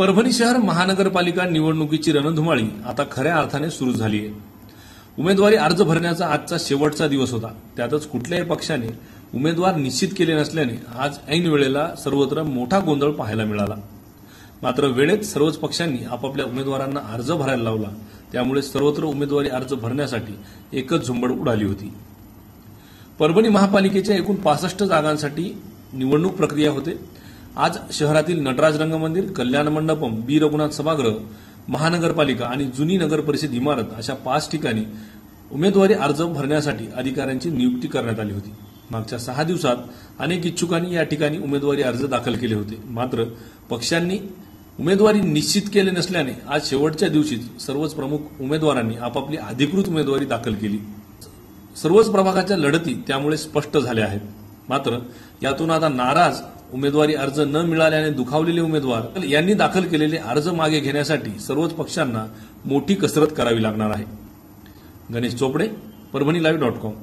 परभणी शहर महानगरपालिका निवडणुकीची रणधुमाळी आता खऱ्या अर्थाने सुरू झाली आहे। उमेदवारी अर्ज भरण्याचा आजचा शेवटचा दिवस होता। त्यातच कुठल्याही पक्षाने उमेदवार निश्चित केले नसल्याने आज ऐन वेळेला सर्वत्र मोठा गोंधळ पाहायला मिळाला। मात्र वेळेत सर्वच पक्षांनी आपापल्या उमेदवारांना अर्ज भरायला लावला, त्यामुळे सर्वत्र उमेदवारी अर्ज भरण्यासाठी एकच झुंबड उडाली होती। परभणी महापालिकेच्या एकूण 65 जागांसाठी निवडणूक प्रक्रिया होते। आज शहरातील नटराज रंगमंदिर, कल्याण मंडपम, बी रघुनाथ सभागृह, महानगरपालिका आणि जुनी नगर परिषद इमारत अशा 5 ठिकाणी उमेदवारी अर्ज भरण्यासाठी अधिकाऱ्यांची नियुक्ती करण्यात आली होती। मागच्या 6 दिवसात अनेक इच्छुकांनी या ठिकाणी उमेदवारी अर्ज दाखल केले होते। मात्र पक्षांनी उमेदवारी निश्चित केले नसल्याने आज शेवटच्या दिवशीच सर्वच प्रमुख उमेदवारांनी आपापली अधिकृत उमेदवारी दाखल केली। सर्वच प्रभागाच्या लढती त्यामुळे स्पष्ट झाल्या आहेत। मात्र यातून आता नाराज उमेदवारी अर्ज न मिळाल्याने दुखावलेले उमेदवार यांनी दाखल केलेले अर्ज मागे घेण्यासाठी सर्वच पक्षांना मोठी कसरत करावी लागणार आहे। गणेश चोपडे, परभणीलाईव्ह.com